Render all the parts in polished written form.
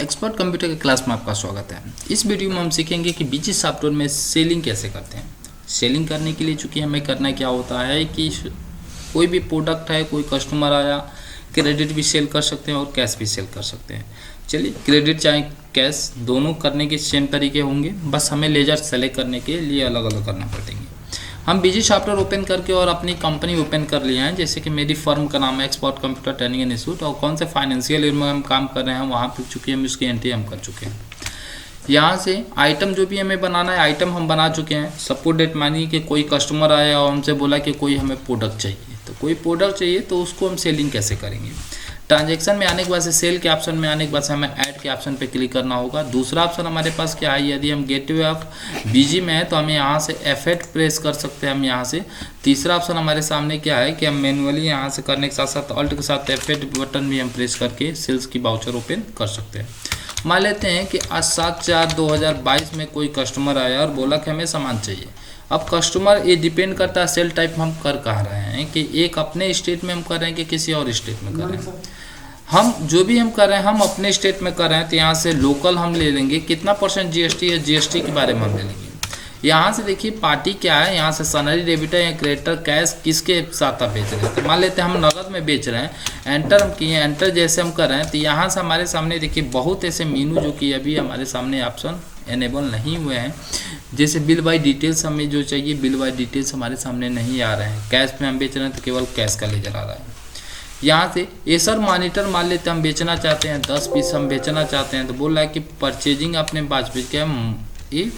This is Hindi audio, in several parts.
एक्सपर्ट कंप्यूटर के क्लास में आपका स्वागत है। इस वीडियो में हम सीखेंगे कि बीजी सॉफ्टवेयर में सेलिंग कैसे करते हैं। सेलिंग करने के लिए चूँकि हमें करना क्या होता है कि कोई भी प्रोडक्ट है, कोई कस्टमर आया, क्रेडिट भी सेल कर सकते हैं और कैश भी सेल कर सकते हैं। चलिए, क्रेडिट चाहे कैश दोनों करने के सेम तरीके होंगे, बस हमें लेजर सेलेक्ट करने के लिए अलग अलग करना पड़ेंगे। हम बीजी सॉफ्टवेयर ओपन करके और अपनी कंपनी ओपन कर लिए हैं, जैसे कि मेरी फर्म का नाम है एक्सपर्ट कंप्यूटर ट्रेनिंग इंस्टीट्यूट और कौन से फाइनेंशियल ईयर में हम काम कर रहे हैं वहाँ पे चुके हम उसकी एंट्री हम कर चुके हैं। यहाँ से आइटम जो भी हमें बनाना है, आइटम हम बना चुके हैं। सपोज डेट मानिए कि कोई कस्टमर आया और हमसे बोला कि कोई हमें प्रोडक्ट चाहिए, तो कोई प्रोडक्ट चाहिए तो उसको हम सेलिंग कैसे करेंगे। ट्रांजैक्शन में आने के बाद से सेल के ऑप्शन में आने के बाद से हमें ऐड के ऑप्शन पे क्लिक करना होगा। दूसरा ऑप्शन हमारे पास क्या है, यदि हम गेटवे ऑफ बीजी में है तो हमें यहाँ से F8 प्रेस कर सकते हैं हम यहाँ से। तीसरा ऑप्शन हमारे सामने क्या है कि हम मैनुअली यहाँ से करने के साथ साथ ऑल्ट के साथ F8 बटन भी हम प्रेस करके सेल्स की वाउचर ओपन कर सकते हैं। मान लेते हैं कि आज 7/4/2022 में कोई कस्टमर आया और बोला कि हमें सामान चाहिए। अब कस्टमर ये डिपेंड करता है सेल टाइप हम कर कहाँ रहे हैं, कि एक अपने स्टेट में हम कर रहे हैं कि किसी और स्टेट में कर रहे हैं। हम जो भी हम कर रहे हैं हम अपने स्टेट में कर रहे हैं, तो यहाँ से लोकल हम ले लेंगे। कितना % GST है, GST के बारे में हम ले लेंगे। यहाँ से देखिए पार्टी क्या है, यहाँ से सनरी डेबिटर या क्रेडिटर कैश किसके साथ आप बेच रहे हैं। तो मान लेते हैं हम नगद में बेच रहे हैं, एंटर हम किए, एंटर जैसे हम कर रहे हैं तो यहाँ से हमारे सामने देखिए बहुत ऐसे मीनू जो कि अभी हमारे सामने ऑप्शन एनेबल नहीं हुए हैं। जैसे बिल बाय डिटेल्स हमें जो चाहिए, बिल बाय डिटेल्स हमारे सामने नहीं आ रहे हैं। कैश में हम बेच रहे हैं तो केवल कैश का लेजर आ रहा है। यहाँ से एसर मॉनिटर मान लेते हैं हम बेचना चाहते हैं, 10 पीस हम बेचना चाहते हैं, तो बोल रहा है कि परचेजिंग अपने 5 पीस के हम ये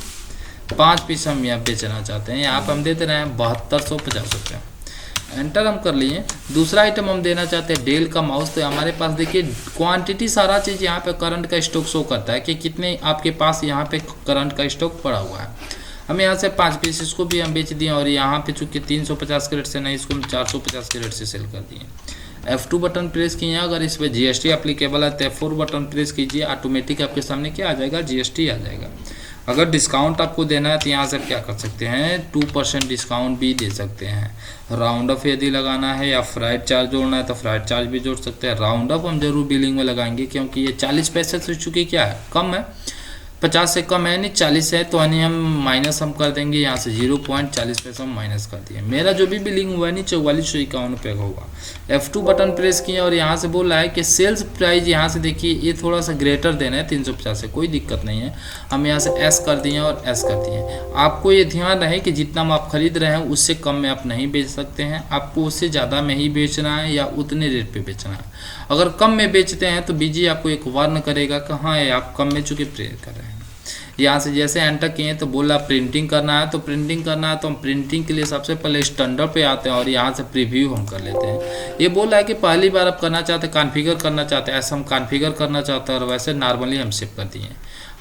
5 पीस हम यहाँ बेचना चाहते हैं। यहाँ पर हम देते रहे हैं 7250 रुपये। एंटर हम कर लिए। दूसरा आइटम हम देना चाहते हैं डेल का माउस। तो हमारे पास देखिए क्वांटिटी सारा चीज़ यहाँ पे करंट का स्टॉक शो करता है कि कितने आपके पास यहाँ पे करंट का स्टॉक पड़ा हुआ है। हम यहाँ से 5 पीस इसको भी हम बेच दिए और यहाँ पे चूँकि 350 कैरेट से नहीं, इसको हम 450 कैरेट से सेल कर दिए। F2 बटन प्रेस किए, अगर इस पर GST एप्लीकेबल है तो F4 बटन प्रेस कीजिए, ऑटोमेटिक आपके सामने क्या आ जाएगा, GST आ जाएगा। अगर डिस्काउंट आपको देना है तो यहाँ से क्या कर सकते हैं, 2% डिस्काउंट भी दे सकते हैं। राउंड अप यदि लगाना है या फ्राइट चार्ज जोड़ना है तो फ्राइट चार्ज भी जोड़ सकते हैं। राउंड अप हम जरूर बिलिंग में लगाएंगे क्योंकि ये 40 पैसे से चूँकि क्या है, कम है, 50 से कम है नहीं, 40 है, तो यानी हम माइनस हम कर देंगे। यहाँ से 0.40 पैसा हम माइनस कर दिए। मेरा जो भी बिलिंग हुआ है नहीं 4451 रुपये का हुआ। F2 बटन प्रेस किए और यहाँ से बोल रहा है कि सेल्स प्राइस, यहाँ से देखिए ये थोड़ा सा ग्रेटर देना है 350 से, कोई दिक्कत नहीं है। हम यहाँ से S कर दिए और S कर दिए। आपको ये ध्यान रहे कि जितना आप खरीद रहे हैं उससे कम में आप नहीं बेच सकते हैं, आपको उससे ज़्यादा में ही बेचना है या उतने रेट पर बेचना है। अगर कम में बेचते हैं तो बीजी आपको एक वार्न करेगा कि हाँ आप कम में चूँकि प्रे कर रहे हैं। यहाँ से जैसे एंटर किए तो बोला प्रिंटिंग करना है, तो प्रिंटिंग करना है तो हम प्रिंटिंग के लिए सबसे पहले स्टैंडर्ड पे आते हैं और यहाँ से प्रीव्यू हम कर लेते हैं। ये बोल रहा है कि पहली बार आप करना चाहते हैं, कॉन्फ़िगर करना चाहते हैं, ऐसा हम कॉन्फ़िगर करना चाहते हैं और वैसे नॉर्मली हम सेव कर दिए।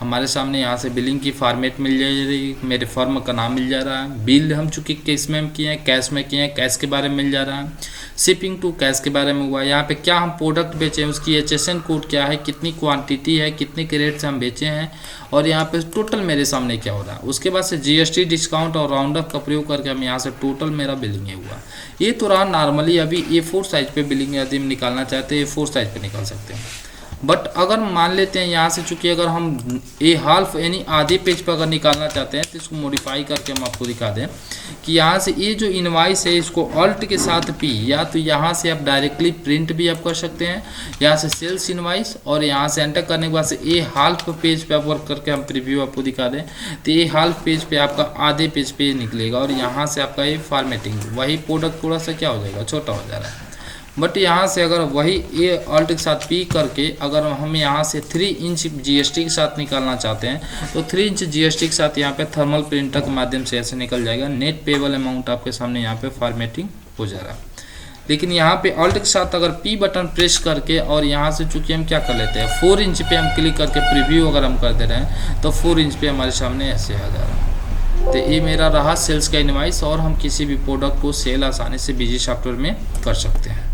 हमारे सामने यहाँ से बिलिंग की फॉर्मेट मिल जा रही, मेरे फर्म का नाम मिल जा रहा है। बिल हम चूँकि किस में हम किए हैं, कैश में किए हैं, कैश के बारे में मिल जा रहा है। शिपिंग टू कैश के बारे में हुआ। यहाँ पे क्या हम प्रोडक्ट बेचे हैं, उसकी HSN कोड क्या है, कितनी क्वांटिटी है, कितने कैरेट से हम बेचे हैं और यहाँ पे टोटल मेरे सामने क्या हो रहा है। उसके बाद से GST डिस्काउंट और राउंड अप का प्रयोग करके हम यहाँ से टोटल मेरा बिलिंग हुआ। ये तो रहा नॉर्मली। अभी A4 साइज पे बिलिंग यदि हम निकालना चाहते हैं A4 साइज पे निकाल सकते हैं। बट अगर मान लेते हैं यहाँ से चूँकि अगर हम हाल्फ यानी आधे पेज पर अगर निकालना चाहते हैं तो इसको मॉडिफाई करके हम आपको दिखा दें कि यहाँ से ये जो इनवाइस है इसको ऑल्ट के साथ P, या तो यहाँ से आप डायरेक्टली प्रिंट भी आप कर सकते हैं, यहाँ से सेल्स इनवाइस, और यहाँ से एंटर करने के बाद से ये हाल्फ पेज पे आप वर्क करके हम प्रीव्यू आपको दिखा दें तो ये हाल्फ पेज पे आपका आधे पेज पे निकलेगा और यहाँ से आपका ये फॉर्मेटिंग, वही प्रोडक्ट थोड़ा सा क्या हो जाएगा, छोटा हो जा रहा है। बट यहाँ से अगर वही ये ऑल्ट के साथ P करके अगर हम यहाँ से 3 इंच GST के साथ निकालना चाहते हैं तो 3 इंच GST के साथ यहाँ पे थर्मल प्रिंटर के माध्यम से ऐसे निकल जाएगा। नेट पेबल अमाउंट आपके सामने यहाँ पे फॉर्मेटिंग हो जा रहा है। लेकिन यहाँ पे ऑल्ट के साथ अगर P बटन प्रेस करके और यहाँ से चूँकि हम क्या कर लेते हैं 4 इंच पे हम क्लिक करके प्रीव्यू अगर हम कर दे रहे हैं तो 4 इंच पे हमारे सामने ऐसे आ जा रहा है। तो ये मेरा रहा सेल्स का इनवाइस और हम किसी भी प्रोडक्ट को सेल आसानी से बीजी सॉफ्टवेयर में कर सकते हैं।